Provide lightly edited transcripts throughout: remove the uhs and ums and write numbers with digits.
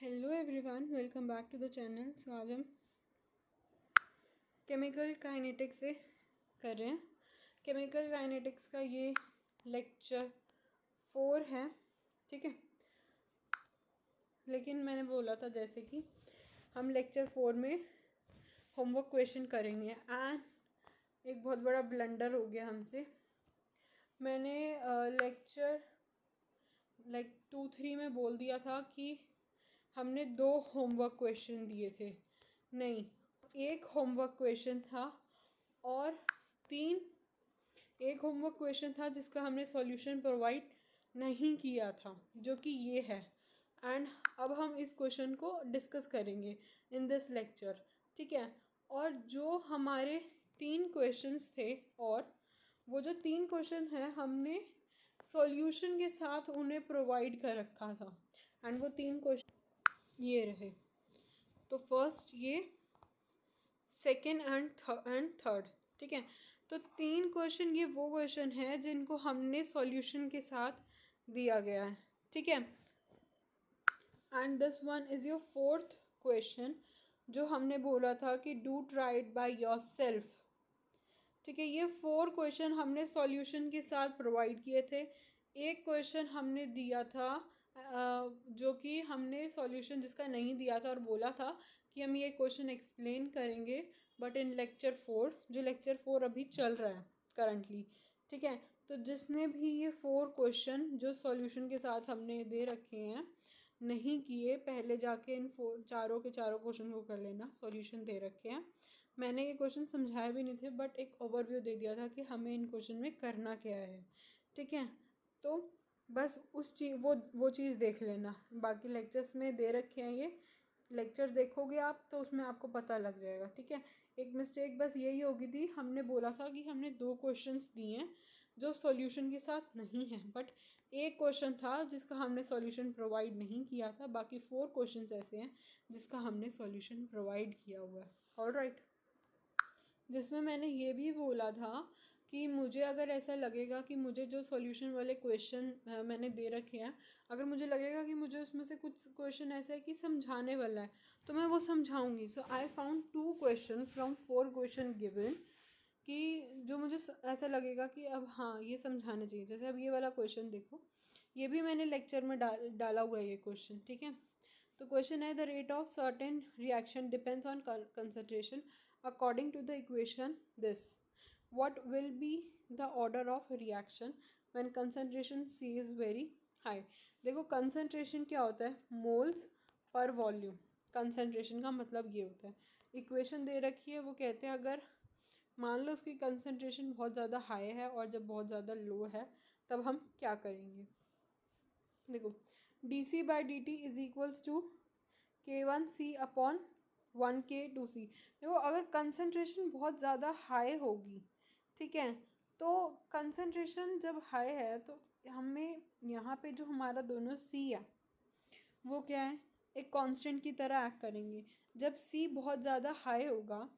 Hello everyone, welcome back to the channel. So आज हम chemical kinetics से कर रहे हैं। केमिकल काइनेटिक्स का ये लेक्चर 4 है, ठीक है। लेकिन मैंने बोला था जैसे कि हम लेक्चर 4 में होमवर्क क्वेश्चन करेंगे एंड एक बहुत बड़ा ब्लंडर हो गया हमसे। मैंने लेक्चर 2-3 में बोल दिया था कि हमने 2 होमवर्क क्वेश्चन दिए थे। नहीं, एक होमवर्क क्वेश्चन था और 3 एक होमवर्क क्वेश्चन था जिसका हमने सॉल्यूशन प्रोवाइड नहीं किया था, जो कि ये है। एंड अब हम इस क्वेश्चन को डिस्कस करेंगे इन दिस लेक्चर, ठीक है। और जो हमारे 3 क्वेश्चंस थे, और वो जो 3 क्वेश्चन हैं हमने सॉल्यूशन के साथ उन्हें प्रोवाइड कर रखा था। एंड वो 3 क्वेश्चन ये रहे। तो फर्स्ट ये, सेकेंड एंड थर्ड, ठीक है। तो 3 क्वेश्चन ये वो क्वेश्चन है जिनको हमने सॉल्यूशन के साथ दिया गया है, ठीक है। And this one is your 4th question, जो हमने बोला था कि do try it by your self, ठीक है। ये 4 क्वेश्चन हमने सॉल्यूशन के साथ प्रोवाइड किए थे। एक क्वेश्चन हमने दिया था जो कि हमने सॉल्यूशन जिसका नहीं दिया था और बोला था कि हम ये क्वेश्चन एक्सप्लेन करेंगे, बट इन लेक्चर 4, जो लेक्चर 4 अभी चल रहा है करंटली, ठीक है। तो जिसने भी ये 4 क्वेश्चन जो सॉल्यूशन के साथ हमने दे रखे हैं नहीं किए, पहले जाके इन चारों के चारों क्वेश्चन को कर लेना। सॉल्यूशन दे रखे हैं, मैंने ये क्वेश्चन समझाए भी नहीं थे, बट एक ओवरव्यू दे दिया था कि हमें इन क्वेश्चन में करना क्या है, ठीक है। तो बस उस चीज़ वो चीज़ देख लेना। बाकी लेक्चर्स में दे रखे हैं, ये लेक्चर देखोगे आप तो उसमें आपको पता लग जाएगा, ठीक है। एक मिस्टेक बस यही होगी थी, हमने बोला था कि हमने 2 क्वेश्चंस दिए हैं जो सॉल्यूशन के साथ नहीं है, बट एक क्वेश्चन था जिसका हमने सॉल्यूशन प्रोवाइड नहीं किया था। बाकी 4 क्वेश्चंस ऐसे हैं जिसका हमने सॉल्यूशन प्रोवाइड किया हुआ है, ऑलराइट। जिसमें मैंने ये भी बोला था कि मुझे अगर ऐसा लगेगा कि मुझे जो सॉल्यूशन वाले क्वेश्चन मैंने दे रखे हैं, अगर मुझे लगेगा कि मुझे उसमें से कुछ क्वेश्चन ऐसा है कि समझाने वाला है, तो मैं वो समझाऊंगी। So I found 2 question from 4 question given, कि जो मुझे ऐसा लगेगा कि अब हाँ ये समझाना चाहिए। जैसे अब ये वाला क्वेश्चन देखो, ये भी मैंने लेक्चर में डाला हुआ है ये क्वेश्चन, ठीक है। तो क्वेश्चन है, the rate of certain reaction depends on concentration according to the equation this, what will be the order of reaction when concentration C is very high। देखो कंसंट्रेशन क्या होता है, मोल्स पर वॉल्यूम। कंसंट्रेशन का मतलब ये होता है, equation दे रखी है, वो कहते हैं अगर मान लो उसकी कंसंट्रेशन बहुत ज़्यादा हाई है और जब बहुत ज़्यादा लो है तब हम क्या करेंगे। देखो D C by D T is equals to K1C upon 1K2C। देखो अगर कंसंट्रेशन बहुत ज़्यादा हाई होगी, ठीक है, तो कंसंट्रेशन जब हाई है तो हमें यहाँ पे जो हमारा दोनों C है वो क्या है, एक कांस्टेंट की तरह एक्ट करेंगे। जब C बहुत ज़्यादा हाई होगा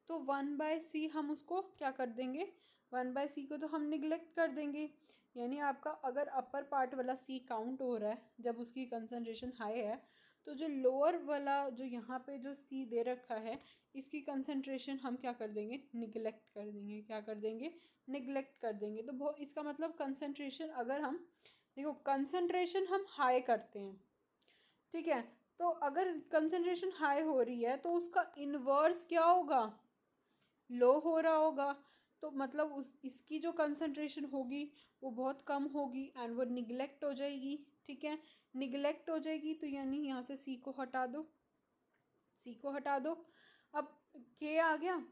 तो 1/C हम उसको क्या कर देंगे, 1/C को तो हम निगलेक्ट कर देंगे। यानी आपका अगर अपर पार्ट वाला C काउंट हो रहा है जब उसकी कंसंट्रेशन हाई है, तो जो लोअर वाला जो यहाँ पे जो C दे रखा है इसकी कंसंट्रेशन हम क्या कर देंगे, निगलेक्ट कर देंगे। क्या कर देंगे, निगलेक्ट कर देंगे। तो इसका मतलब कंसंट्रेशन, अगर हम देखो कंसंट्रेशन हम हाई करते हैं, ठीक है, तो अगर कंसंट्रेशन हाई हो रही है तो उसका इन्वर्स क्या होगा, लो हो रहा होगा। तो मतलब इसकी जो कंसंट्रेशन होगी वो बहुत कम होगी एंड वो निगलेक्ट हो जाएगी, ठीक है। निगलेक्ट हो जाएगी तो यानी यहाँ से सी को हटा दो, सी को हटा दो। अब के आ गया,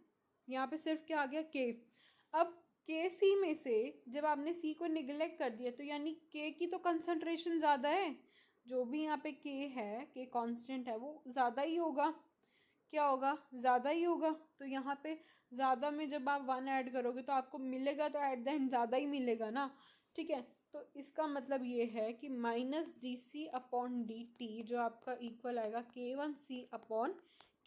यहाँ पे सिर्फ क्या आ गया, के। अब के सी में से जब आपने सी को निगलेक्ट कर दिया तो यानी के की तो कंसंट्रेशन ज़्यादा है, जो भी यहाँ पे के है, के कांस्टेंट है, वो ज़्यादा ही होगा। क्या होगा, ज़्यादा ही होगा। तो यहाँ पे ज़्यादा में जब आप 1 ऐड करोगे तो आपको मिलेगा तो एट द एंड ज़्यादा ही मिलेगा ना, ठीक है। तो इसका मतलब ये है कि -dC अपॉन dt जो आपका इक्वल आएगा K1C अपॉन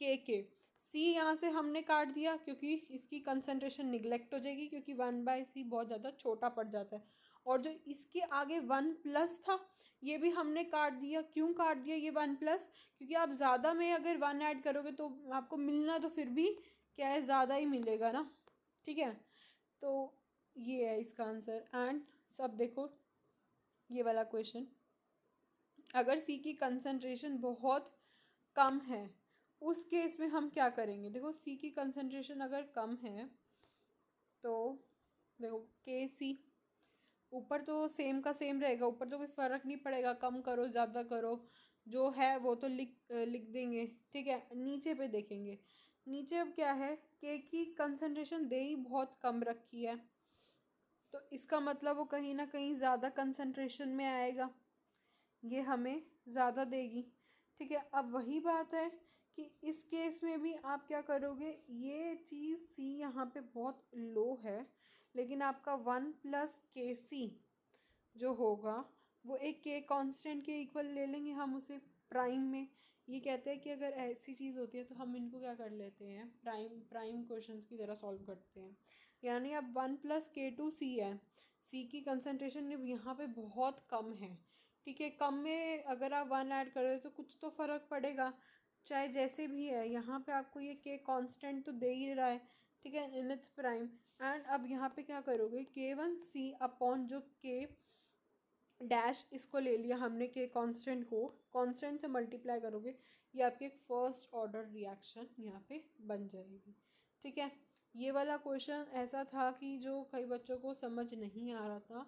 के। सी यहाँ से हमने काट दिया क्योंकि इसकी कंसंट्रेशन निगलेक्ट हो जाएगी, क्योंकि 1/C बहुत ज़्यादा छोटा पड़ जाता है। और जो इसके आगे 1+ था ये भी हमने काट दिया। क्यों काट दिया ये 1+? क्योंकि आप ज़्यादा में अगर 1 ऐड करोगे तो आपको मिलना तो फिर भी क्या है, ज़्यादा ही मिलेगा ना। ठीक है, तो ये है इसका आंसर। एंड सब देखो ये वाला क्वेश्चन, अगर सी की कंसंट्रेशन बहुत कम है उस केस में हम क्या करेंगे। देखो सी की कंसंट्रेशन अगर कम है तो देखो के सी ऊपर तो सेम का सेम रहेगा, ऊपर तो कोई फ़र्क नहीं पड़ेगा, कम करो ज़्यादा करो जो है वो तो लिख देंगे। ठीक है, नीचे पे देखेंगे, नीचे अब क्या है, के की कंसंट्रेशन दे ही बहुत कम रखी है तो इसका मतलब वो कहीं ना कहीं ज़्यादा कंसंट्रेशन में आएगा, ये हमें ज़्यादा देगी। ठीक है, अब वही बात है कि इस केस में भी आप क्या करोगे, ये चीज़ सी यहाँ पे बहुत लो है लेकिन आपका 1+KC जो होगा वो एक के कांस्टेंट के इक्वल ले लेंगे हम उसे प्राइम में। ये कहते हैं कि अगर ऐसी चीज़ होती है तो हम इनको क्या कर लेते हैं, प्राइम क्वेश्चंस की तरह सॉल्व करते हैं। यानी अब 1+K2C है, सी की कंसनट्रेशन अब यहाँ पे बहुत कम है। ठीक है, कम में अगर आप 1 ऐड करोगे तो कुछ तो फ़र्क पड़ेगा, चाहे जैसे भी है। यहाँ पे आपको ये के कांस्टेंट तो दे ही रहा है। ठीक है, इन इट्स प्राइम। एंड अब यहाँ पे क्या करोगे, K1C अपॉन जो के डैश इसको ले लिया हमने के कांस्टेंट को, कांस्टेंट से मल्टीप्लाई करोगे, ये आपकी एक फर्स्ट ऑर्डर रिएक्शन यहाँ पे बन जाएगी। ठीक है, ये वाला क्वेश्चन ऐसा था कि जो कई बच्चों को समझ नहीं आ रहा था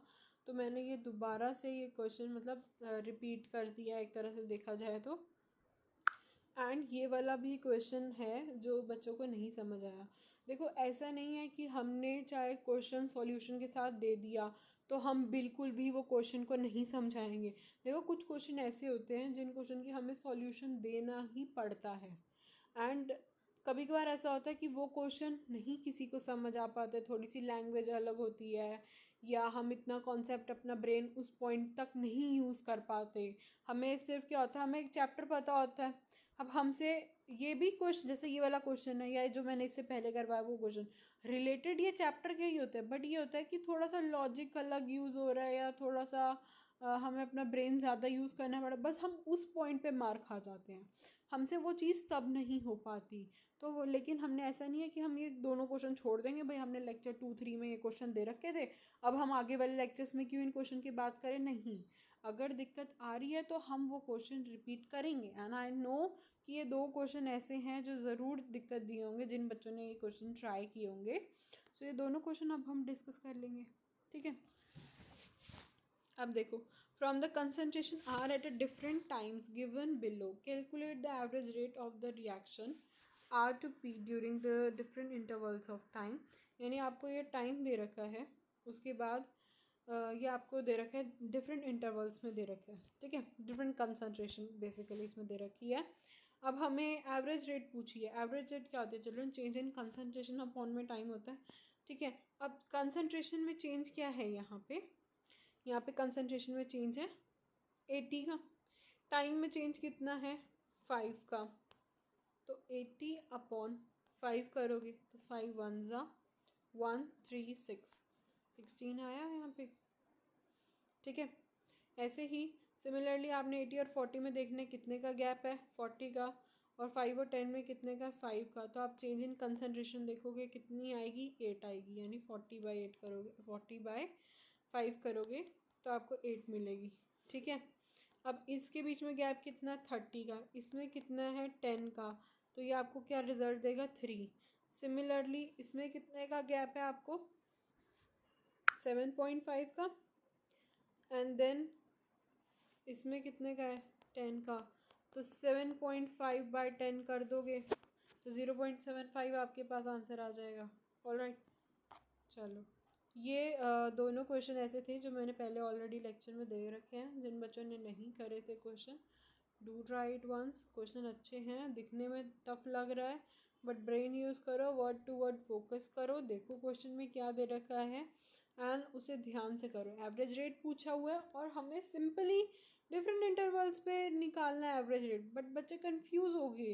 तो मैंने ये दोबारा से ये क्वेश्चन मतलब रिपीट कर दिया एक तरह से देखा जाए तो। एंड ये वाला भी क्वेश्चन है जो बच्चों को नहीं समझ आया। देखो ऐसा नहीं है कि हमने चाहे क्वेश्चन सॉल्यूशन के साथ दे दिया तो हम बिल्कुल भी वो क्वेश्चन को नहीं समझाएंगे। देखो कुछ क्वेश्चन ऐसे होते हैं जिन क्वेश्चन की हमें सॉल्यूशन देना ही पड़ता है। एंड कभी कभार ऐसा होता है कि वो क्वेश्चन नहीं किसी को समझ आ पाते, थोड़ी सी लैंग्वेज अलग होती है या हम इतना कॉन्सेप्ट अपना ब्रेन उस पॉइंट तक नहीं यूज़ कर पाते। हमें सिर्फ क्या होता है, हमें एक चैप्टर पता होता है। अब हमसे ये भी क्वेश्चन, जैसे ये वाला क्वेश्चन है या जो मैंने इससे पहले करवाया वो क्वेश्चन रिलेटेड ये चैप्टर के ही होते हैं, बट ये होता है कि थोड़ा सा लॉजिक अलग यूज़ हो रहा है या थोड़ा सा हमें अपना ब्रेन ज़्यादा यूज़ करना पड़ा, बस हम उस पॉइंट पे मार खा जाते हैं, हमसे वो चीज़ तब नहीं हो पाती। तो लेकिन हमने ऐसा नहीं है कि हम ये दोनों क्वेश्चन छोड़ देंगे, भाई हमने लेक्चर 2-3 में ये क्वेश्चन दे रखे थे अब हम आगे वाले लेक्चर्स में क्यों इन क्वेश्चन की बात करें। नहीं, अगर दिक्कत आ रही है तो हम वो क्वेश्चन रिपीट करेंगे। एंड आई नो कि ये 2 क्वेश्चन ऐसे हैं जो ज़रूर दिक्कत दिए होंगे जिन बच्चों ने ये क्वेश्चन ट्राई किए होंगे। सो ये दोनों क्वेश्चन अब हम डिस्कस कर लेंगे। ठीक है, अब देखो, from the concentration R at a different times given below calculate the average rate of the reaction R to P during the different intervals of time. यानी आपको ये टाइम दे रखा है, उसके बाद ये आपको दे रखा है डिफरेंट इंटरवल्स में दे रखा है। ठीक है, डिफरेंट कंसंट्रेशन बेसिकली इसमें दे रखी है। अब हमें एवरेज रेट पूछी है। एवरेज रेट क्या होती है children, change in concentration upon में टाइम होता है। ठीक है, अब कंसंट्रेशन में चेंज क्या है, यहाँ पे कंसंट्रेशन में चेंज है 80 का, टाइम में चेंज कितना है 5 का, तो 80 अपॉन 5 करोगे तो 5 1 ज़ा 1 3 6 16 आया है यहाँ पे। ठीक है, ऐसे ही सिमिलरली आपने 80 और 40 में देखने कितने का गैप है 40 का, और 5 और 10 में कितने का 5 का, तो आप चेंज इन कंसंट्रेशन देखोगे कितनी आएगी 8 आएगी। यानी 40/8 करोगे, 40/5 करोगे तो आपको 8 मिलेगी। ठीक है, अब इसके बीच में गैप कितना 30 का, इसमें कितना है 10 का, तो ये आपको क्या रिजल्ट देगा 3। सिमिलरली इसमें कितने का गैप है आपको 7.5 का, एंड देन इसमें कितने का है 10 का, तो 7.5/10 कर दोगे तो 0.75 आपके पास आंसर आ जाएगा। ऑलराइट, चलो ये दोनों क्वेश्चन ऐसे थे जो मैंने पहले ऑलरेडी लेक्चर में दे रखे हैं। जिन बच्चों ने नहीं करे थे question, do try it once. Question अच्छे हैं, दिखने में टफ लग रहा है बट ब्रेन यूज़ करो, वर्ड टू वर्ड फोकस करो, देखो क्वेश्चन में क्या दे रखा है एंड उसे ध्यान से करो। एवरेज रेट पूछा हुआ है और हमें सिंपली डिफरेंट इंटरवल्स पे निकालना है एवरेज रेट, बट बच्चे कंफ्यूज हो गए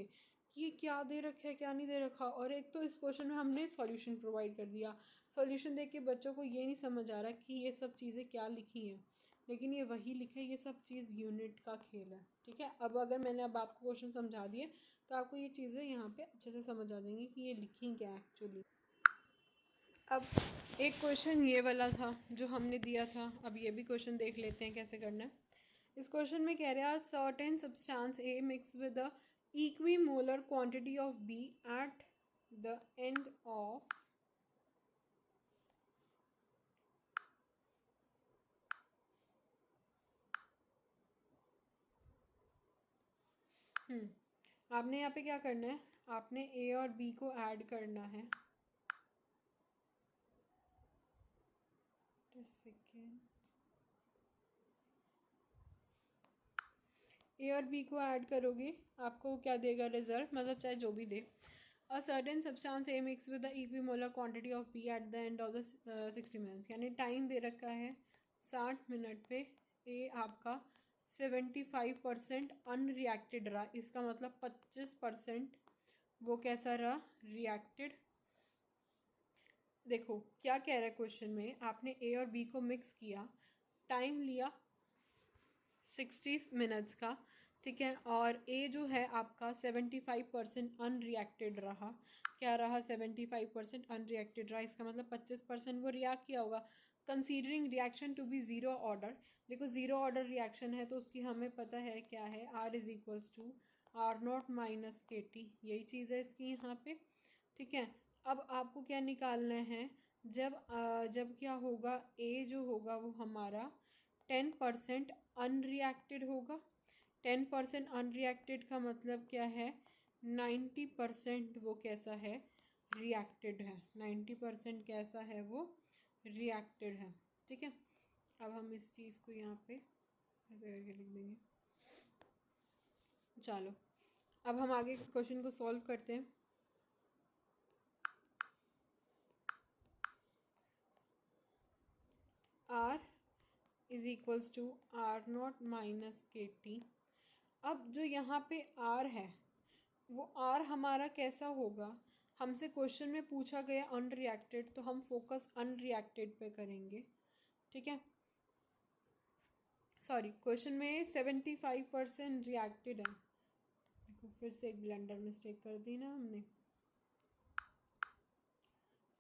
कि ये क्या दे रखा है क्या नहीं दे रखा। और एक तो इस क्वेश्चन में हमने सॉल्यूशन प्रोवाइड कर दिया, सॉल्यूशन देख के बच्चों को ये नहीं समझ आ रहा कि ये सब चीज़ें क्या लिखी हैं, लेकिन ये वही लिखा है, ये सब चीज़ यूनिट का खेल है। ठीक है, अब अगर मैंने अब आपको क्वेश्चन समझा दिए तो आपको ये चीज़ें यहाँ पे अच्छे से समझ आ जाएंगी कि ये लिखी क्या है एक्चुअली। अब एक क्वेश्चन ये वाला था जो हमने दिया था, अब ये भी क्वेश्चन देख लेते हैं कैसे करना है। इस क्वेश्चन में कह रहा है certain substance A mix with the equimolar quantity of B at the end of आपने यहाँ पे क्या करना है, आपने ए और बी को ऐड करना है। सेकेंड, ए और बी को ऐड करोगे आपको क्या देगा रिजल्ट, मतलब चाहे जो भी दे। A certain substance A mix with the equimolar quantity of B at the end of the 60 minutes, यानी टाइम दे रखा है 60 मिनट पे। ए आपका 75% अनरिएक्टेड रहा, इसका मतलब 25% वो कैसा रहा, रिएक्टेड। देखो क्या कह रहा है क्वेश्चन में, आपने ए और बी को मिक्स किया, टाइम लिया 60 मिनट्स का, ठीक है, और ए जो है आपका 75% अनरिएक्टेड रहा। क्या रहा, 75% अनरिएक्टेड रहा, इसका मतलब 25% वो रिएक्ट किया होगा। Considering reaction to be zero order, देखो ज़ीरो ऑर्डर रिएक्शन है तो उसकी हमें पता है क्या है, R is equals to R not minus K T, यही चीज़ है इसकी यहाँ पे। ठीक है, अब आपको क्या निकालना है, जब क्या होगा, ए जो होगा वो हमारा 10% अनरिएक्टेड होगा। 10% अनरिएक्टेड का मतलब क्या है, 90% वो कैसा है, रिएक्टेड है। 90% कैसा है, वो रिएक्टेड है। ठीक है, अब हम इस चीज़ को यहाँ पे ऐसे करके लिख देंगे। चलो अब हम आगे क्वेश्चन को सॉल्व करते हैं। R is equals to R not minus K T. अब जो यहाँ पे आर है वो आर हमारा कैसा होगा, हमसे क्वेश्चन में पूछा गया अनरिएक्टेड, तो हम फोकस अनरिएक्टेड पे करेंगे। ठीक है, सॉरी क्वेश्चन में 75% रिएक्टेड है, देखो फिर से एक ब्लेंडर मिस्टेक कर दी ना हमने।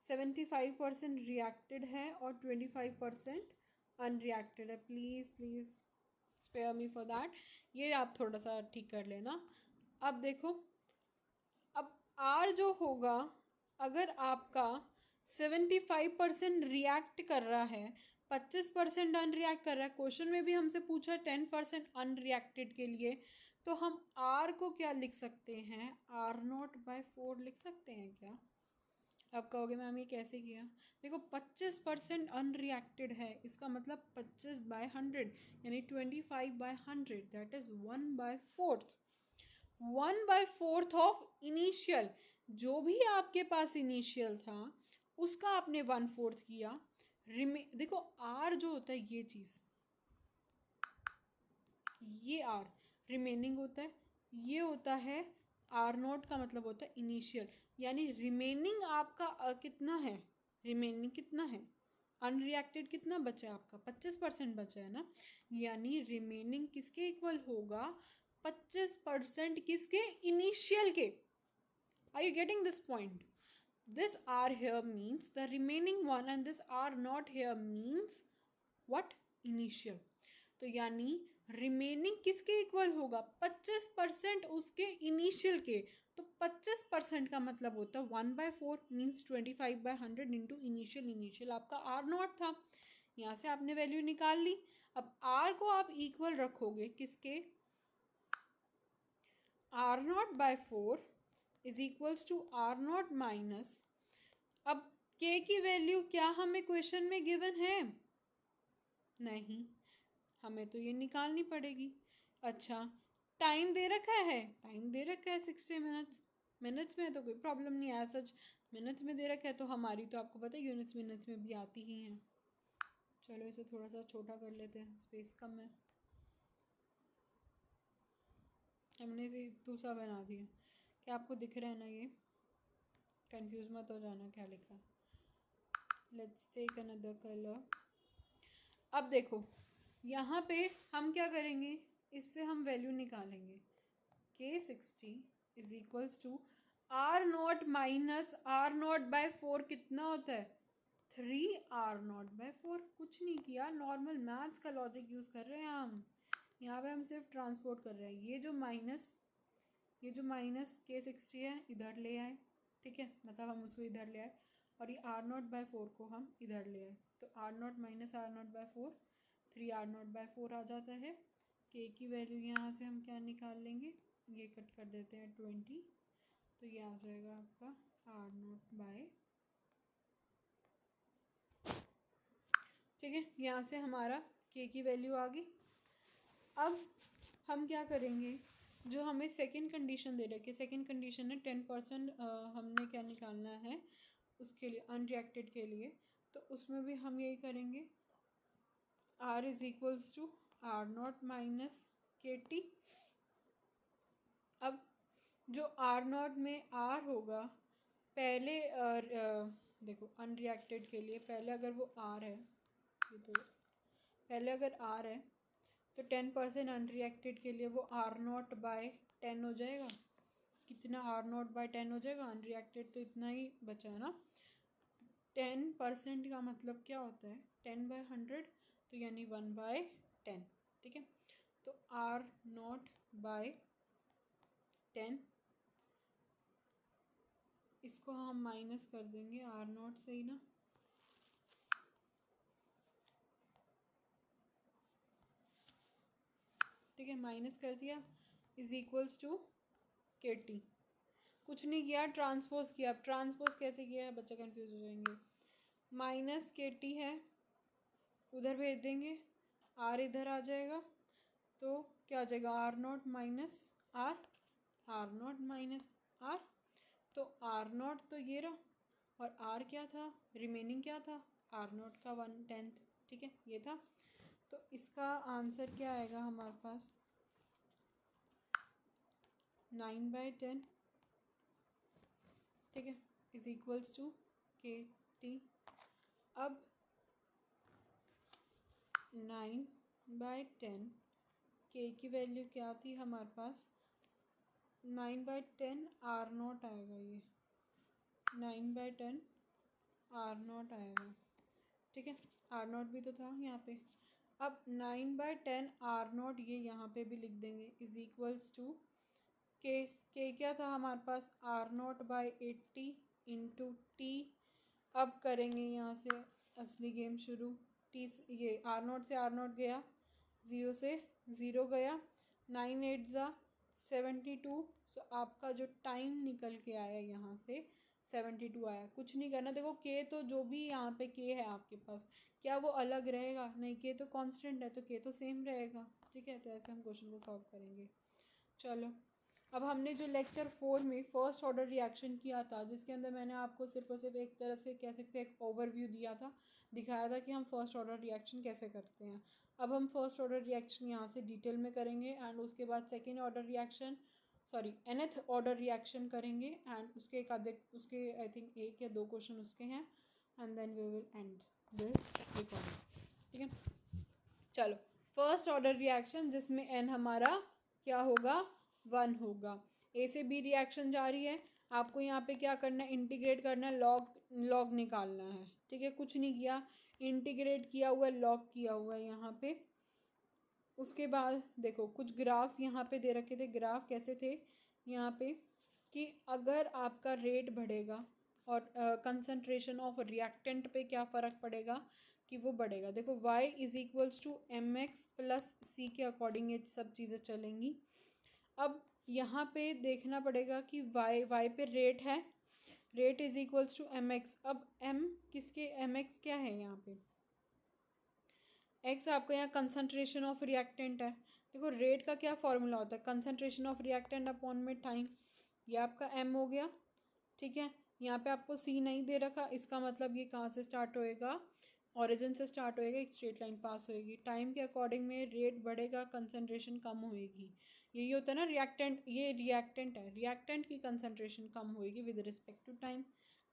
75% रिएक्टेड है और 25% अनरिएक्टेड है। Please please spare me for that, ये आप थोड़ा सा ठीक कर लेना। अब देखो, अब आर जो होगा, अगर आपका 75% रिएक्ट कर रहा है, 25% अनरिएक्ट कर रहा है, क्वेश्चन में भी हमसे पूछा 10% अनरिएक्टेड के लिए, तो हम आर को क्या लिख सकते हैं, आर नॉट बाय 4 लिख सकते हैं क्या। अब कहोगे मैम ये कैसे किया, देखो 25% अनरिएक्टेड है, इसका मतलब 25/100 यानी 25/100, दैट इज़ 1/4। 1/4 ऑफ इनिशियल, जो भी आपके पास इनिशियल था उसका आपने 1/4 किया। देखो आर जो होता है ये चीज़, ये आर रिमेनिंग होता है, ये होता है आर नोट का मतलब होता है इनिशियल, यानी रिमेनिंग आपका कितना है, रिमेनिंग कितना है, अनरिएक्टेड कितना बचा है आपका, 25% बचा है ना, यानी रिमेनिंग किसके इक्वल होगा, 25% किसके, इनिशियल के। Are you getting this point, this R here means the remaining one and this R not here means what, initial. तो यानी रिमेनिंग किसके इक्वल होगा, 25% उसके इनिशियल के, तो 25% का मतलब होता है 1/4 मीन्स 25/100 इंटू इनिशियल, इनिशियल आपका आर नॉट था, यहाँ से आपने वैल्यू निकाल ली। अब आर को आप इक्वल रखोगे किसके, R not by 4 is equals to R not minus, अब के की वैल्यू क्या हमें क्वेश्चन में गिवन है, नहीं, हमें तो ये निकालनी पड़ेगी। अच्छा, टाइम दे रखा है, टाइम दे रखा है 60 मिनट्स, मिनट्स में तो कोई प्रॉब्लम नहीं है, सच मिनट्स में दे रखा है तो हमारी तो आपको पता है यूनिट्स मिनट्स में भी आती ही हैं। चलो इसे थोड़ा सा छोटा कर लेते हैं, स्पेस कम है, हमने इसे दूसरा बना दिया। क्या आपको दिख रहा है ना, ये कंफ्यूज मत हो जाना क्या लिखा है। Let's take another colour. अब देखो यहाँ पे हम क्या करेंगे, इससे हम वैल्यू निकालेंगे। K60 is equals to R0 minus R0/4 कितना होता है 3R0/4। कुछ नहीं किया, नॉर्मल मैथ्स का लॉजिक यूज़ कर रहे हैं हम। यहाँ पे हम सिर्फ ट्रांसपोर्ट कर रहे हैं। ये जो माइनस K60 है इधर ले आए, ठीक है, मतलब हम उसको इधर ले आए, और ये R0/4 को हम इधर ले आए, तो R0 माइनस R0/4 3R0/4 आ जाता है। K की वैल्यू यहाँ से हम क्या निकाल लेंगे, ये कट कर देते हैं 20, तो ये आ जाएगा आपका R0/, ठीक है। यहाँ से हमारा K की वैल्यू आ गई। अब हम क्या करेंगे, जो हमें सेकंड कंडीशन दे रखी है, सेकंड कंडीशन है 10% हमने क्या निकालना है उसके लिए, अनरिएक्टेड के लिए, तो उसमें भी हम यही करेंगे, R is equals to R0 minus KT। अब जो R0 में R होगा, पहले देखो अनरिएक्टेड के लिए पहले अगर वो R है, ये तो पहले अगर R है तो 10% अनरिएक्टेड के लिए वो R0/10 हो जाएगा। कितना R0/10 हो जाएगा, अनरिएक्टेड तो इतना ही बचा है ना। 10% का मतलब क्या होता है 10/100, तो यानी 1/10, ठीक है। तो R0/10 इसको हम माइनस कर देंगे R0 से ही ना, ठीक है, माइनस कर दिया, इज इक्वल्स टू KT। कुछ नहीं किया, ट्रांसपोज किया। अब ट्रांसपोज कैसे किया है, बच्चा कंफ्यूज हो जाएंगे। माइनस KT है, उधर भेज देंगे, R इधर आ जाएगा, तो क्या आ जाएगा R0 minus R minus R, तो R0 तो ये रहा, और R क्या था, रिमेनिंग क्या था R0 का 1/10, ठीक है, ये था। तो इसका आंसर क्या आएगा हमारे पास 9/10, ठीक है, इज इक्वल्स टू KT। अब 9/10 K की वैल्यू क्या थी हमारे पास, 9/10 R0 आएगा, ये 9/10 R0 आएगा, ठीक है, R0 भी तो था यहाँ पे। अब 9/10 R0 ये यहाँ पे भी लिख देंगे, इज इक्वल्स टू K क्या था हमारे पास R0/80 इंटू T। अब करेंगे यहाँ से असली गेम शुरू। T ये R0 से R0 गया, 0 से 0 गया, 9 8 ज़ा 72, सो आपका जो टाइम निकल के आया यहाँ से 72 आया। कुछ नहीं करना, देखो K तो जो भी यहाँ पे K है आपके पास, क्या वो अलग रहेगा, नहीं, K तो कांस्टेंट है, तो K तो सेम रहेगा, ठीक है। तो ऐसे हम क्वेश्चन को सॉल्व करेंगे। चलो, अब हमने जो लेक्चर 4 में फर्स्ट ऑर्डर रिएक्शन किया था, जिसके अंदर मैंने आपको सिर्फ और सिर्फ एक तरह से कह सकते हैं एक ओवरव्यू दिया था, दिखाया था कि हम फर्स्ट ऑर्डर रिएक्शन कैसे करते हैं। अब हम फर्स्ट ऑर्डर रिएक्शन यहाँ से डिटेल में करेंगे, एंड उसके बाद second order reaction, sorry nth order reaction करेंगे, एंड उसके एक आधे, उसके आई थिंक 1 या 2 क्वेश्चन उसके हैं, and then we will end this recording, ठीक है। चलो, फर्स्ट ऑर्डर रिएक्शन जिसमें n हमारा क्या होगा 1 होगा। ए से बी रिएक्शन जारी है, आपको यहाँ पे क्या करना है, इंटीग्रेट करना है, लॉग निकालना है, ठीक है। कुछ नहीं किया, इंटीग्रेट किया हुआ है, लॉग किया हुआ है यहाँ पे। उसके बाद देखो कुछ ग्राफ्स यहाँ पे दे रखे थे। ग्राफ कैसे थे यहाँ पे, कि अगर आपका रेट बढ़ेगा और कंसंट्रेशन ऑफ रिएक्टेंट पे क्या फ़र्क पड़ेगा, कि वो बढ़ेगा। देखो y is equals to mx plus c के अकॉर्डिंग ये सब चीज़ें चलेंगी। अब यहाँ पे देखना पड़ेगा कि y पे रेट है, rate is equals to mx। अब m किसके, mx क्या है यहाँ पे, एक्स आपका यहाँ कंसंट्रेशन ऑफ रिएक्टेंट है। देखो रेट का क्या फॉर्मूला होता है, कंसंट्रेशन ऑफ रिएक्टेंट अपॉन में टाइम, ये आपका एम हो गया, ठीक है। यहाँ पे आपको सी नहीं दे रखा, इसका मतलब ये कहाँ से स्टार्ट होएगा, ओरिजिन से स्टार्ट होएगा, एक स्ट्रेट लाइन पास होएगी। टाइम के अकॉर्डिंग में रेट बढ़ेगा, कंसंट्रेशन कम होएगी, यही होता है ना रिएक्टेंट, ये रिएक्टेंट है, रिएक्टेंट की कंसंट्रेशन कम होएगी with respect to time.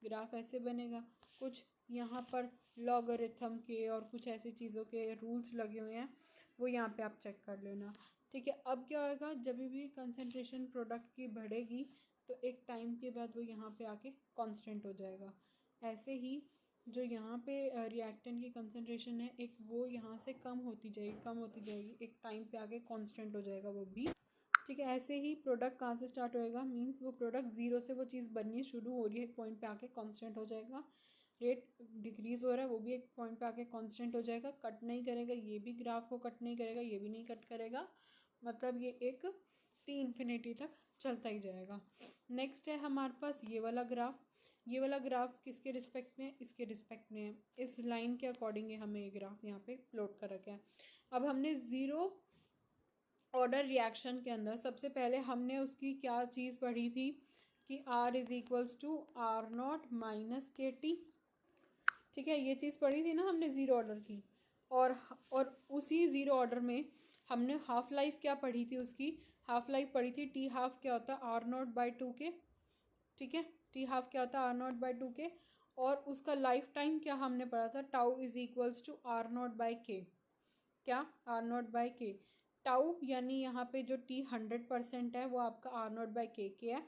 Graph ऐसे बनेगा। कुछ यहाँ पर लॉगरिथम के और कुछ ऐसी चीज़ों के रूल्स लगे हुए हैं, वो यहाँ पे आप चेक कर लेना। ठीक है, अब क्या होगा, जब भी कंसंट्रेशन प्रोडक्ट की बढ़ेगी तो एक टाइम के बाद वो यहाँ पे आके कांस्टेंट हो जाएगा। ऐसे ही जो यहाँ पे रिएक्टेंट की कंसंट्रेशन है, एक वो यहाँ से कम होती जाएगी, एक टाइम पे आके कांस्टेंट हो जाएगा वो भी। ठीक है, ऐसे ही प्रोडक्ट कहाँ से स्टार्ट होएगा, मीन्स वो प्रोडक्ट ज़ीरो से वो चीज़ बननी शुरू हो रही है, एक पॉइंट पे आके कांस्टेंट हो जाएगा। रेट डिक्रीज़ हो रहा है, वो भी एक पॉइंट पे आके कांस्टेंट हो जाएगा। कट नहीं करेगा, ये भी ग्राफ को कट नहीं करेगा, ये भी नहीं कट करेगा, मतलब ये एक टी इन्फिनिटी तक चलता ही जाएगा। नेक्स्ट है हमारे पास ये वाला ग्राफ। ये वाला ग्राफ किसके रिस्पेक्ट में है, इसके रिस्पेक्ट में है। इस लाइन के अकॉर्डिंग है हमें ये ग्राफ यहाँ पे प्लॉट कर रखा है। अब हमने ज़ीरो ऑर्डर रिएक्शन के अंदर सबसे पहले हमने उसकी क्या चीज़ पढ़ी थी कि R is equals to R0 - KT। ठीक है, ये चीज़ पढ़ी थी ना हमने ज़ीरो ऑर्डर की। और उसी ज़ीरो ऑर्डर में हमने हाफ लाइफ क्या पढ़ी थी, उसकी हाफ लाइफ पढ़ी थी टी हाफ क्या होता है R0/2 के। ठीक है, टी हाफ क्या होता है R0/2 के। और उसका लाइफ टाइम क्या हमने पढ़ा था, tau is equals to R0/K। क्या, R0/K। टाउ यानी यहाँ पे जो टी 100% है वो आपका R0/K है।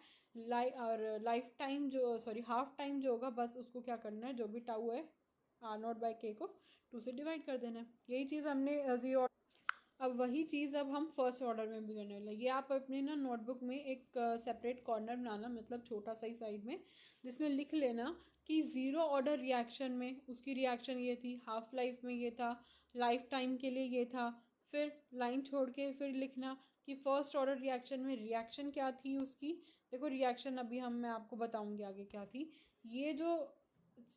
और लाइफ टाइम जो, सॉरी, हाफ टाइम जो होगा, बस उसको क्या करना है, जो भी टाउ है R0/K को 2 से डिवाइड कर देना है। यही चीज़ हमने ज़ीरो। अब वही चीज़ अब हम फर्स्ट ऑर्डर में भी करने वाले हैं। ये आप अपने ना नोटबुक में एक सेपरेट कॉर्नर बनाना, मतलब छोटा सा ही साइड में, जिसमें लिख लेना कि ज़ीरो ऑर्डर रिएक्शन में उसकी रिएक्शन ये थी, हाफ लाइफ में ये था, लाइफ टाइम के लिए ये था। फिर लाइन छोड़ के फिर लिखना कि फर्स्ट ऑर्डर रिएक्शन में रिएक्शन क्या थी उसकी। देखो रिएक्शन अभी मैं आपको बताऊंगी आगे क्या थी।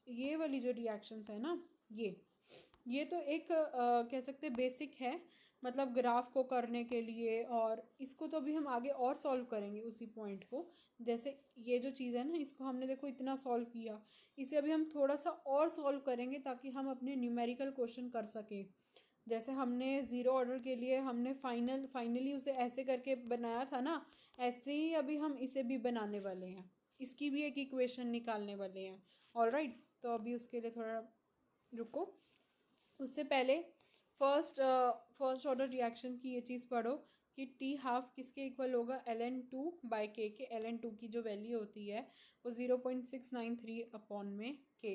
ये वाली जो रिएक्शंस है ना, ये तो एक कह सकते हैं बेसिक है, मतलब ग्राफ को करने के लिए। और इसको तो अभी हम आगे और सॉल्व करेंगे उसी पॉइंट को। जैसे ये जो चीज़ है ना, इसको हमने देखो इतना सॉल्व किया, इसे अभी हम थोड़ा सा और सॉल्व करेंगे ताकि हम अपने न्यूमेरिकल क्वेश्चन कर सकें। जैसे हमने ज़ीरो ऑर्डर के लिए हमने फाइनली उसे ऐसे करके बनाया था ना, ऐसे ही अभी हम इसे भी बनाने वाले हैं, इसकी भी एक इक्वेशन निकालने वाले हैं। ऑलराइट, तो अभी उसके लिए थोड़ा रुको। उससे पहले फर्स्ट ऑर्डर रिएक्शन की ये चीज़ पढ़ो कि टी हाफ किसके इक्वल होगा, ln2/K के। ln2 की जो वैल्यू होती है वो 0.693 में के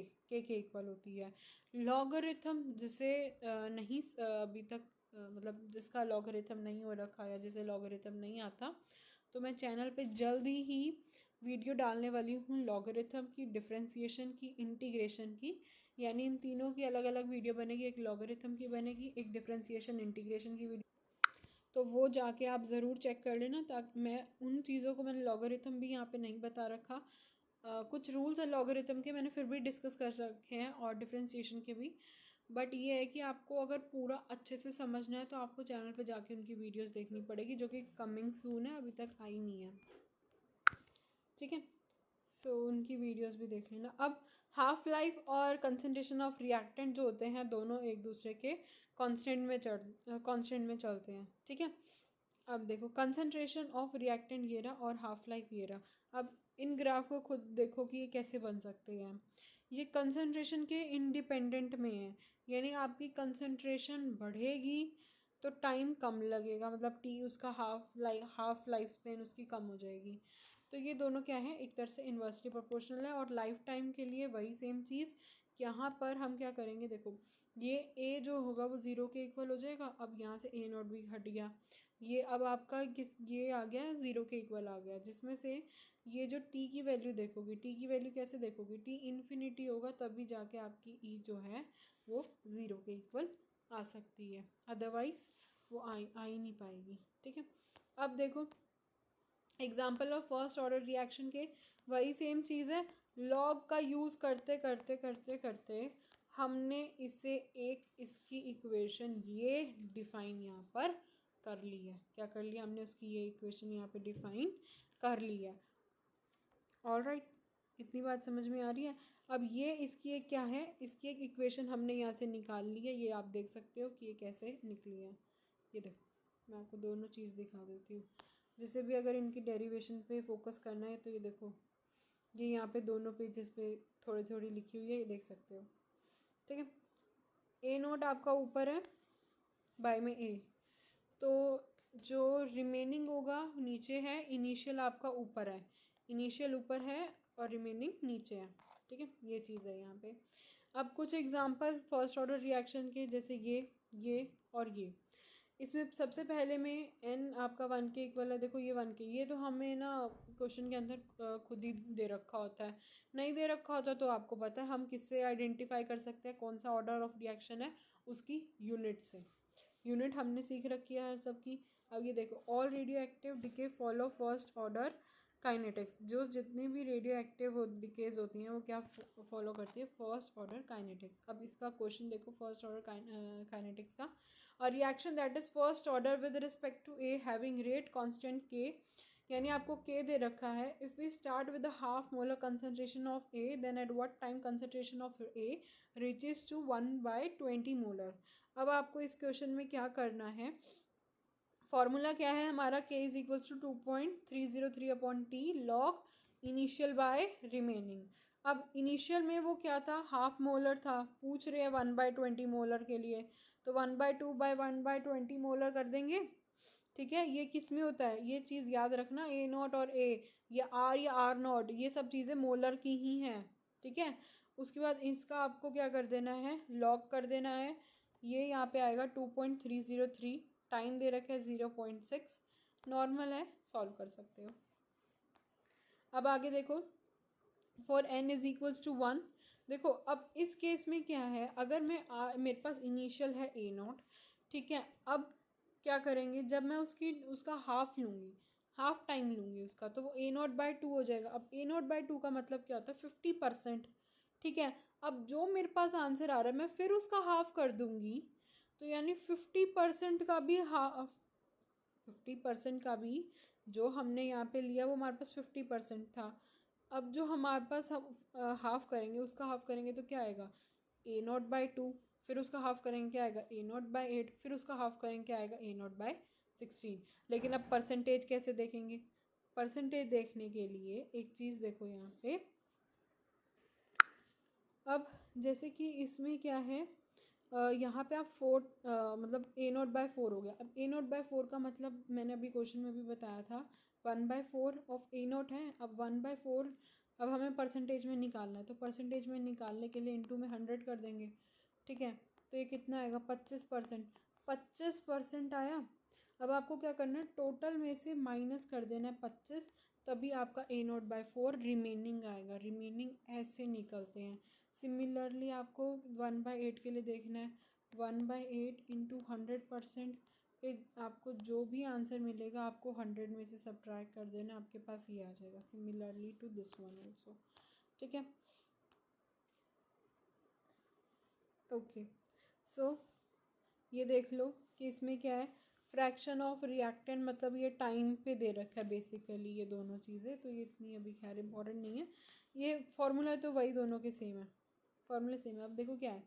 इक्वल होती है। लॉगरिथम जिसे नहीं अभी तक मतलब जिसका लॉगरिथम नहीं हो रखा या जिसे लॉगरिथम नहीं आता, तो मैं चैनल पे जल्दी ही वीडियो डालने वाली हूँ लॉगरिथम की, डिफरेंशिएशन की, इंटीग्रेशन की। यानी इन तीनों की अलग अलग वीडियो बनेगी, एक लॉगरिथम की बनेगी, एक डिफरेंशिएशन इंटीग्रेशन की वीडियो। तो वो जाके आप ज़रूर चेक कर लेना, ताकि मैं उन चीज़ों को, मैंने लॉगरिथम भी यहाँ पे नहीं बता रखा, कुछ रूल्स है लॉगरिथम के मैंने फिर भी डिस्कस कर रखे हैं, और डिफरेंशिएशन के भी। बट ये है कि आपको अगर पूरा अच्छे से समझना है तो आपको चैनल पे जाके उनकी वीडियोस देखनी पड़ेगी, जो कि कमिंग सून है, अभी तक आई नहीं है। ठीक है, सो उनकी वीडियोस भी देख लेना। अब हाफ लाइफ और कंसंट्रेशन ऑफ रिएक्टेंट जो होते हैं, दोनों एक दूसरे के कांस्टेंट में चलते हैं। ठीक है, अब देखो कंसंट्रेशन ऑफ रिएक्टेंट ये रहा और हाफ लाइफ ये रहा। अब इन ग्राफ को खुद देखो कि ये कैसे बन सकते हैं। ये कंसंट्रेशन के इंडिपेंडेंट में है, यानी आपकी कंसंट्रेशन बढ़ेगी तो टाइम कम लगेगा, मतलब टी उसका हाफ लाइफ स्पेन उसकी कम हो जाएगी। तो ये दोनों क्या है, एक तरह से इन्वर्सली प्रोपोर्शनल है। और लाइफ टाइम के लिए वही सेम चीज़ यहाँ पर हम क्या करेंगे, देखो ये ए जो होगा वो ज़ीरो के इक्वल हो जाएगा। अब यहाँ से ए नॉट भी हट गया, ये अब आपका ये आ गया ज़ीरो के इक्वल आ गया, जिसमें से ये जो टी की वैल्यू देखोगी, टी की वैल्यू कैसे देखोगी, टी इन्फिनिटी होगा तभी जाके आपकी ई जो है वो ज़ीरो के इक्वल आ सकती है, अदरवाइज़ वो आ ही नहीं पाएगी। ठीक है, अब देखो example of first order reaction के वही सेम चीज़ है। लॉग का यूज़ करते करते करते करते हमने इसे एक इसकी इक्वेशन ये डिफ़ाइन यहाँ पर कर ली है। क्या कर लिया हमने, उसकी ये इक्वेशन यहाँ पे डिफ़ाइन कर ली है। ऑलराइट, इतनी बात समझ में आ रही है। अब ये इसकी एक क्या है, इसकी एक इक्वेशन हमने यहाँ से निकाल ली है। ये आप देख सकते हो कि ये कैसे निकली है। ये देखो मैं आपको दोनों चीज़ दिखा देती हूँ, जैसे भी अगर इनकी डेरिवेशन पे फोकस करना है तो ये देखो ये यहाँ पे दोनों पेजेस पे थोड़ी थोड़ी लिखी हुई है, ये देख सकते हो। ठीक है, ए नोट आपका ऊपर है बाय में ए, तो जो रिमेनिंग होगा नीचे है, इनिशियल आपका ऊपर है, इनिशियल ऊपर है और रिमेनिंग नीचे है। ठीक है, ये चीज़ है यहाँ पे। अब कुछ एग्जांपल फर्स्ट ऑर्डर रिएक्शन के, जैसे ये और ये। इसमें सबसे पहले में एन आपका 1 के इक्वल है। देखो ये 1 के, ये तो हमें ना क्वेश्चन के अंदर खुद ही दे रखा होता है। नहीं दे रखा होता तो आपको पता है हम किससे आइडेंटिफाई कर सकते हैं कौन सा ऑर्डर ऑफ रिएक्शन है, उसकी यूनिट से। यूनिट हमने सीख रखी है हर सब की। अब ये देखो, all radio active decay follow first order kinetics. जो जितनी भी रेडियो एक्टिव डिकेज होती हैं वो क्या फॉलो करती है, फर्स्ट ऑर्डर काइनेटिक्स। अब इसका क्वेश्चन देखो, फर्स्ट ऑर्डर काइनेटिक्स का, a reaction that is first order with respect to A having rate constant K, यानी आपको के दे रखा है। If we start with half molar concentration of A, then at what time concentration of A reaches to 1/20 molar. अब आपको इस question में क्या करना है, फॉर्मूला क्या है हमारा, K is equals to 2.303 upon T log initial by remaining. अब इनिशियल में वो क्या था, हाफ मोलर था, पूछ रहे हैं 1/20 मोलर के लिए, तो 1/2 बाय 1/20 मोलर कर देंगे। ठीक है, ये किस में होता है, ये चीज़ याद रखना, ए नॉट और ए, या आर नॉट, ये सब चीज़ें मोलर की ही हैं। ठीक है, उसके बाद इसका आपको क्या कर देना है, लॉग कर देना है। ये यहाँ पे आएगा 2.303, टाइम दे रखा है 0.6, नॉर्मल है, सॉल्व कर सकते हो। अब आगे देखो, for N is equals to 1। देखो अब इस केस में क्या है, अगर मेरे पास इनिशियल है ए नॉट, ठीक है, अब क्या करेंगे, जब मैं उसका हाफ लूँगी, हाफ टाइम लूँगी उसका, तो वो ए नॉट बाय 2 हो जाएगा। अब ए नॉट बाय 2 का मतलब क्या होता है, 50%। ठीक है, अब जो मेरे पास आंसर आ रहा है मैं फिर उसका हाफ कर दूँगी, तो यानी 50% का भी 50% का भी जो हमने यहाँ पे लिया वो हमारे पास 50% था। अब जो हमारे पास हम हाफ करेंगे, उसका हाफ करेंगे तो क्या आएगा, ए नॉट बाय 2, फिर उसका हाफ करेंगे क्या आएगा, ए नॉट बाय 8, फिर उसका हाफ करेंगे क्या आएगा, ए नॉट बाय 16। लेकिन अब परसेंटेज कैसे देखेंगे, परसेंटेज देखने के लिए एक चीज़ देखो यहाँ पे। अब जैसे कि इसमें क्या है, यहाँ पे आप 4 मतलब ए नॉट बाय 4 हो गया। अब ए नॉट बाय 4 का मतलब मैंने अभी क्वेश्चन में भी बताया था, 1/4 ऑफ ए नॉट है। अब 1/4 अब हमें परसेंटेज में निकालना है, तो परसेंटेज में निकालने के लिए इंटू में 100 कर देंगे। ठीक है, तो ये कितना आएगा, 25%। 25% आया। अब आपको क्या करना है, टोटल में से माइनस कर देना है 25, तभी आपका ए नॉट बाय 4 रिमेनिंग आएगा। रिमेनिंग ऐसे निकलते हैं। सिमिलरली आपको 1/8 के लिए देखना है, 1/8 इंटू 100%, फिर आपको जो भी आंसर मिलेगा आपको 100 में से सब्ट्रैक्ट कर देना, आपके पास ये आ जाएगा। Similarly to this one also. ठीक है, ओके, सो ये देख लो कि इसमें क्या है, फ्रैक्शन ऑफ रिएक्टेंट, मतलब ये टाइम पे दे रखा है बेसिकली ये दोनों चीज़ें, तो ये इतनी अभी खैर इंपॉर्टेंट नहीं है। ये फॉर्मूला तो वही दोनों के सेम है, फॉर्मूला सेम है। अब देखो क्या है,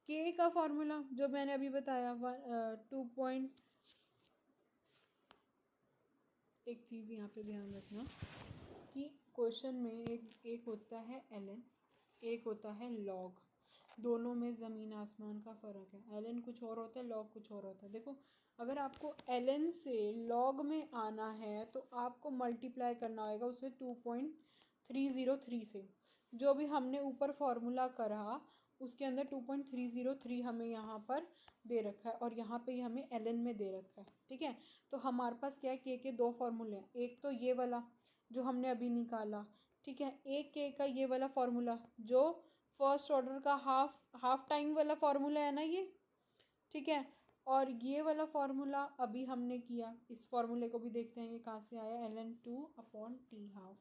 के का फॉर्मूला जो मैंने अभी बताया, एक चीज़ यहाँ पे ध्यान रखना कि क्वेश्चन में एक होता है ln, एक होता है log, दोनों में ज़मीन आसमान का फ़र्क है। ln कुछ और होता है, log कुछ और होता है। देखो अगर आपको ln से log में आना है तो आपको मल्टीप्लाई करना होगा उसे 2.303 से, जो भी हमने ऊपर फॉर्मूला करा उसके अंदर 2.303 हमें यहाँ पर दे रखा है, और यहाँ पे हमें ln में दे रखा है। ठीक है, तो हमारे पास क्या है, के दो फॉर्मूले हैं, एक तो ये वाला जो हमने अभी निकाला, ठीक है, एक के का ये वाला फॉर्मूला जो फर्स्ट ऑर्डर का हाफ टाइम वाला फॉर्मूला है ना ये। ठीक है, और ये वाला फॉर्मूला अभी हमने किया, इस फॉर्मूले को भी देखते हैं ये कहाँ से आया, ln2/t हाफ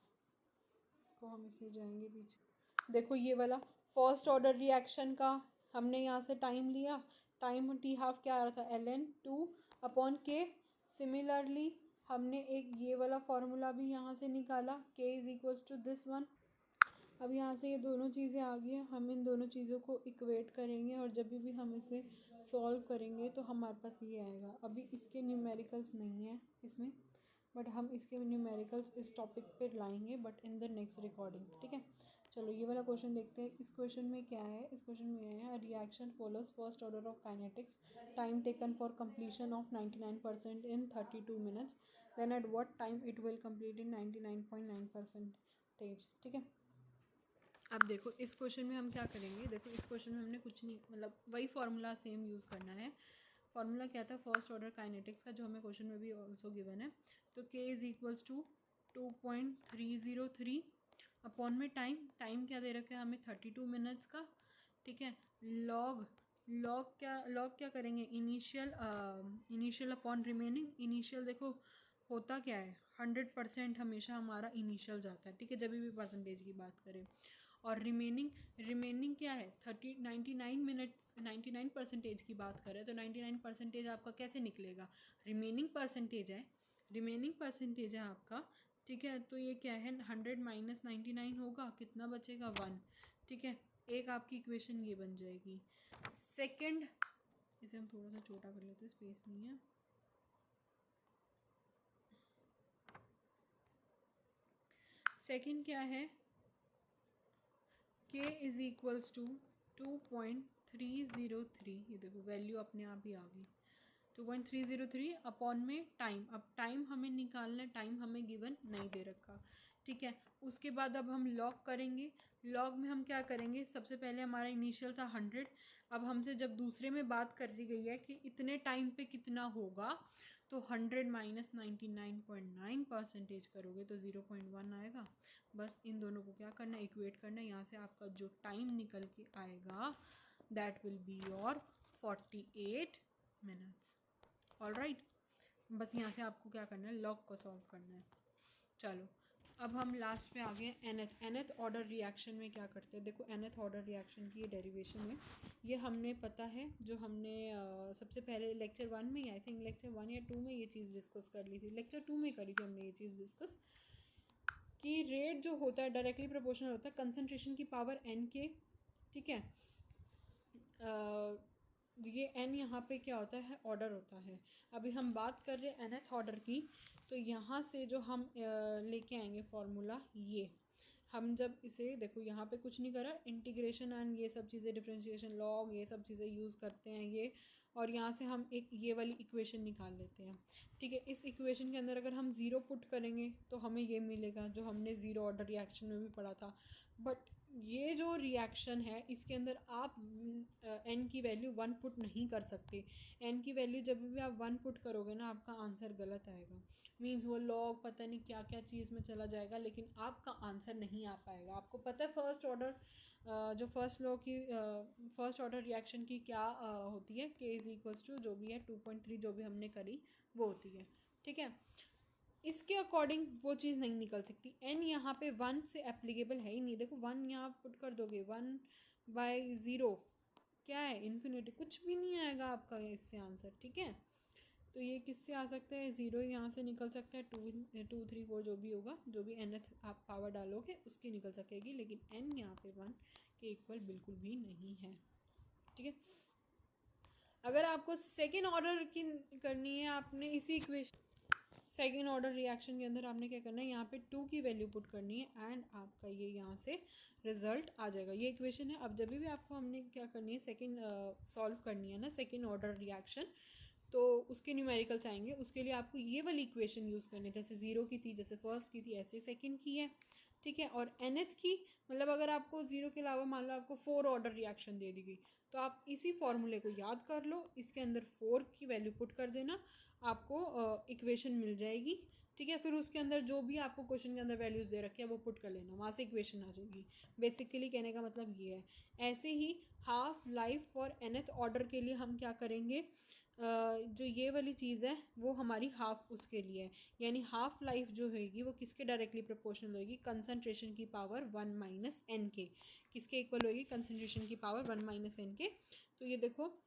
को हम इसे जाएंगे पीछे। देखो ये वाला फर्स्ट ऑर्डर रिएक्शन का हमने यहाँ से टाइम लिया, टाइम टी हाफ क्या आ रहा था, ln2/k। सिमिलरली हमने एक ये वाला फॉर्मूला भी यहाँ से निकाला, k is equals to this one. अब यहाँ से ये दोनों चीज़ें आ गई, हम इन दोनों चीज़ों को इक्वेट करेंगे और जब भी हम इसे सॉल्व करेंगे तो हमारे पास ये आएगा। अभी इसके न्यूमेरिकल्स नहीं है इसमें, बट हम इसके न्यूमेरिकल्स इस टॉपिक पे लाएंगे but in the next recording, ठीक है। चलो ये वाला क्वेश्चन देखते हैं। इस क्वेश्चन में क्या है, इस क्वेश्चन में है reaction follows first order of kinetics, time taken for completion of 99% in 32 minutes, then at what time it will complete in 99.9%, ठीक है। अब देखो इस क्वेश्चन में हम क्या करेंगे, देखो इस क्वेश्चन में हमने कुछ नहीं, मतलब वही फार्मूला सेम यूज़ करना है। फार्मूला क्या था, फर्स्ट ऑर्डर काइनेटिक्स का, जो हमें क्वेश्चन में भी ऑल्सो गिवन है। तो k is equals to 2.303 upon में टाइम क्या दे रखा है हमें 32 मिनट्स का, ठीक है। लॉग क्या करेंगे, इनिशियल अपॉन रिमेनिंग। इनिशियल देखो होता क्या है, 100% हमेशा हमारा इनिशियल जाता है, ठीक है, जब भी परसेंटेज की बात करें। और रिमेनिंग क्या है, 99 मिनट्स, 99% की बात करें तो 99% आपका कैसे निकलेगा, रिमेनिंग परसेंटेज है आपका, ठीक है। तो ये क्या है, 100 माइनस 99 होगा, कितना बचेगा 1, ठीक है। एक आपकी इक्वेशन ये बन जाएगी। सेकंड, इसे हम थोड़ा सा छोटा कर लेते हैं, स्पेस नहीं है। सेकंड क्या है, k इज इक्वल्स टू 2.303, ये देखो वैल्यू अपने आप ही आ गई, 2.303 अपॉन में टाइम। अब टाइम हमें निकालना है, टाइम हमें गिवन नहीं दे रखा, ठीक है। उसके बाद अब हम लॉग करेंगे। लॉग में हम क्या करेंगे, सबसे पहले हमारा इनिशियल था 100, अब हमसे जब दूसरे में बात कर दी गई है कि इतने टाइम पे कितना होगा, तो 100 माइनस 99.9% करोगे तो 0.1 आएगा। बस इन दोनों को क्या करना है, इक्वेट करना है। यहाँ से आपका जो टाइम निकल के आएगा that will be your 48 minutes. Alright, बस यहाँ से आपको क्या करना है, लॉग को सॉल्व करना है। चलो अब हम लास्ट पे आ गए एनथ ऑर्डर रिएक्शन में क्या करते हैं। देखो एनथ ऑर्डर रिएक्शन की ये डेरिवेशन है, ये हमने पता है, जो हमने सबसे पहले लेक्चर 1 में, आई थिंक लेक्चर 1 या 2 में ये चीज़ डिस्कस कर ली थी, लेक्चर 2 में करी थी हमने ये चीज़ डिस्कस, कि रेट जो होता है डायरेक्टली प्रोपोर्शनल होता है कंसंट्रेशन की पावर n के, ठीक है। ये n यहाँ पे क्या होता है, ऑर्डर होता है। अभी हम बात कर रहे हैं nth ऑर्डर की, तो यहाँ से जो हम लेके आएंगे फॉर्मूला, ये हम जब इसे देखो यहाँ पे कुछ नहीं करा, इंटीग्रेशन एंड ये सब चीज़ें, डिफरेंशिएशन, लॉग, ये सब चीज़ें यूज़ करते हैं ये, और यहाँ से हम एक ये वाली इक्वेशन निकाल लेते हैं, ठीक है। इस इक्वेशन के अंदर अगर हम ज़ीरो पुट करेंगे तो हमें ये मिलेगा जो हमने ज़ीरो ऑर्डर रिएक्शन में भी पढ़ा था। बट ये जो रिएक्शन है इसके अंदर आप n की वैल्यू 1 पुट नहीं कर सकते। n की वैल्यू जब भी आप 1 पुट करोगे ना, आपका आंसर गलत आएगा। मीन्स वो लॉग पता नहीं क्या क्या चीज़ में चला जाएगा, लेकिन आपका आंसर नहीं आ पाएगा। आपको पता है फर्स्ट ऑर्डर जो फर्स्ट लॉ की फर्स्ट ऑर्डर रिएक्शन की क्या होती है, k इज इक्वल्स टू जो भी है 2.3 जो भी हमने करी वो होती है, ठीक है। इसके अकॉर्डिंग वो चीज़ नहीं निकल सकती। n यहाँ पे 1 से एप्लीकेबल है ही नहीं। देखो 1 यहाँ पुट कर दोगे, 1/0 क्या है, इन्फिनिटी, कुछ भी नहीं आएगा आपका इससे आंसर, ठीक है। तो ये किससे आ सकता है, 0 यहाँ से निकल सकता है, 2 3 4 जो भी होगा, जो भी nth आप पावर डालोगे उसकी निकल सकेगी, लेकिन n यहाँ पे 1 के इक्वल बिल्कुल भी नहीं है, ठीक है। अगर आपको सेकेंड ऑर्डर की करनी है, आपने इसी इक्वेशन सेकेंड ऑर्डर रिएक्शन के अंदर आपने क्या करना है, यहाँ पे 2 की वैल्यू पुट करनी है एंड आपका ये यहाँ से रिजल्ट आ जाएगा। ये इक्वेशन है। अब जब भी आपको हमने क्या करनी है, सेकेंड सॉल्व करनी है ना, सेकेंड ऑर्डर रिएक्शन, तो उसके न्यूमेरिकल्स आएंगे। उसके लिए आपको ये वाली इक्वेशन यूज़ करनी है, जैसे 0 की थी, जैसे फर्स्ट की थी, ऐसे सेकेंड की है, ठीक है। और nth की, मतलब अगर आपको 0 के अलावा मान लो आपको 4 ऑर्डर रिएक्शन दे दी गई, तो आप इसी फॉर्मूले को याद कर लो, इसके अंदर 4 की वैल्यू पुट कर देना, आपको इक्वेशन मिल जाएगी, ठीक है। फिर उसके अंदर जो भी आपको क्वेश्चन के अंदर वैल्यूज़ दे रखे हैं वो पुट कर लेना, वहाँ से इक्वेशन आ जाएगी। बेसिकली कहने का मतलब ये है। ऐसे ही half life for nth order के लिए हम क्या करेंगे, जो ये वाली चीज़ है वो हमारी हाफ उसके लिए है, यानी हाफ लाइफ जो होगी वो किसके डायरेक्टली प्रोपोर्शनल होगी, कंसंट्रेशन की पावर 1 माइनस n के, किसके इक्वल होगी, कंसंट्रेशन की पावर 1 माइनस n के। तो ये देखो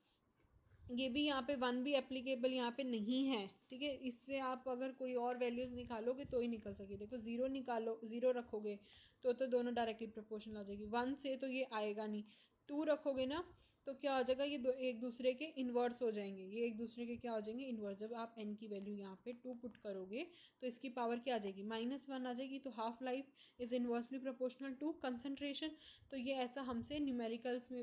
ये भी यहाँ पे 1 भी एप्लीकेबल यहाँ पे नहीं है, ठीक है। इससे आप अगर कोई और वैल्यूज़ निकालोगे तो ही निकल सके। देखो 0 निकालो, 0 रखोगे तो दोनों डायरेक्टली प्रोपोर्शनल आ जाएगी। 1 से तो ये आएगा नहीं, 2 रखोगे ना तो क्या हो जाएगा, ये एक दूसरे के इन्वर्स हो जाएंगे, ये एक दूसरे के क्या हो जाएंगे, इन्वर्स। जब आप n की वैल्यू यहाँ पे 2 पुट करोगे तो इसकी पावर क्या आ जाएगी, -1 आ जाएगी। तो half life is inversely proportional to concentration. तो ये ऐसा हमसे न्यूमेरिकल्स में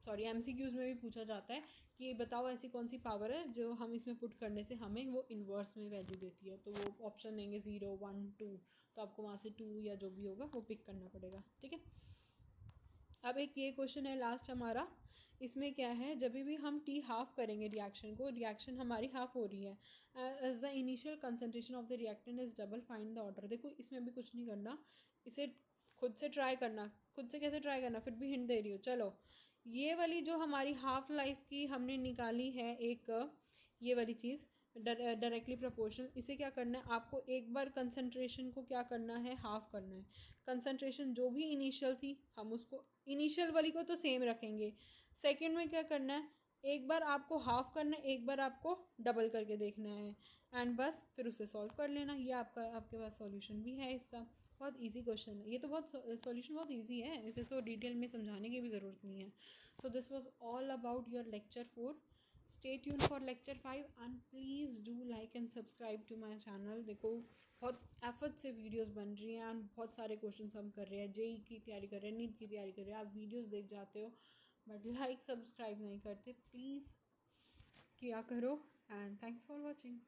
सॉरी MCQs में भी पूछा जाता है कि बताओ ऐसी कौन सी पावर है जो हम इसमें पुट करने से हमें वो इन्वर्स में वैल्यू देती है। तो वो ऑप्शन देंगे 0 1 2, तो आपको वहाँ से 2 या जो भी होगा वो पिक करना पड़ेगा, ठीक है। अब एक ये क्वेश्चन है लास्ट हमारा, इसमें क्या है, जब भी हम टी हाफ करेंगे रिएक्शन को, रिएक्शन हमारी हाफ हो रही है, as the initial concentration of the reactant is double, find the order. देखो इसमें भी कुछ नहीं करना, इसे खुद से ट्राई करना। खुद से कैसे ट्राई करना, फिर भी हिंट दे रही हो। चलो, ये वाली जो हमारी हाफ लाइफ की हमने निकाली है एक ये वाली चीज़ डायरेक्टली प्रोपोर्शनल, इसे क्या करना है आपको, एक बार कंसंट्रेशन को क्या करना है, हाफ करना है। कंसंट्रेशन जो भी इनिशियल थी हम उसको इनिशियल वाली को तो सेम रखेंगे, सेकंड में क्या करना है, एक बार आपको हाफ करना है, एक बार आपको डबल करके देखना है, एंड बस फिर उसे सॉल्व कर लेना। ये आपके पास सॉल्यूशन भी है इसका। बहुत इजी क्वेश्चन है ये तो, बहुत सॉल्यूशन बहुत इजी है, इसे तो डिटेल में समझाने की भी ज़रूरत नहीं है। So this was all about your lecture 4। Stay tune for lecture 5 and please do like and subscribe to my channel. देखो बहुत एफर्ट से वीडियोस बन रही हैं एंड बहुत सारे क्वेश्चन हम कर रहे हैं, जेई की तैयारी कर रहे हैं, नीट की तैयारी कर रहे हैं। आप वीडियोस देख जाते हो बट लाइक सब्सक्राइब नहीं करते, प्लीज़ किया करो। And thanks for watching.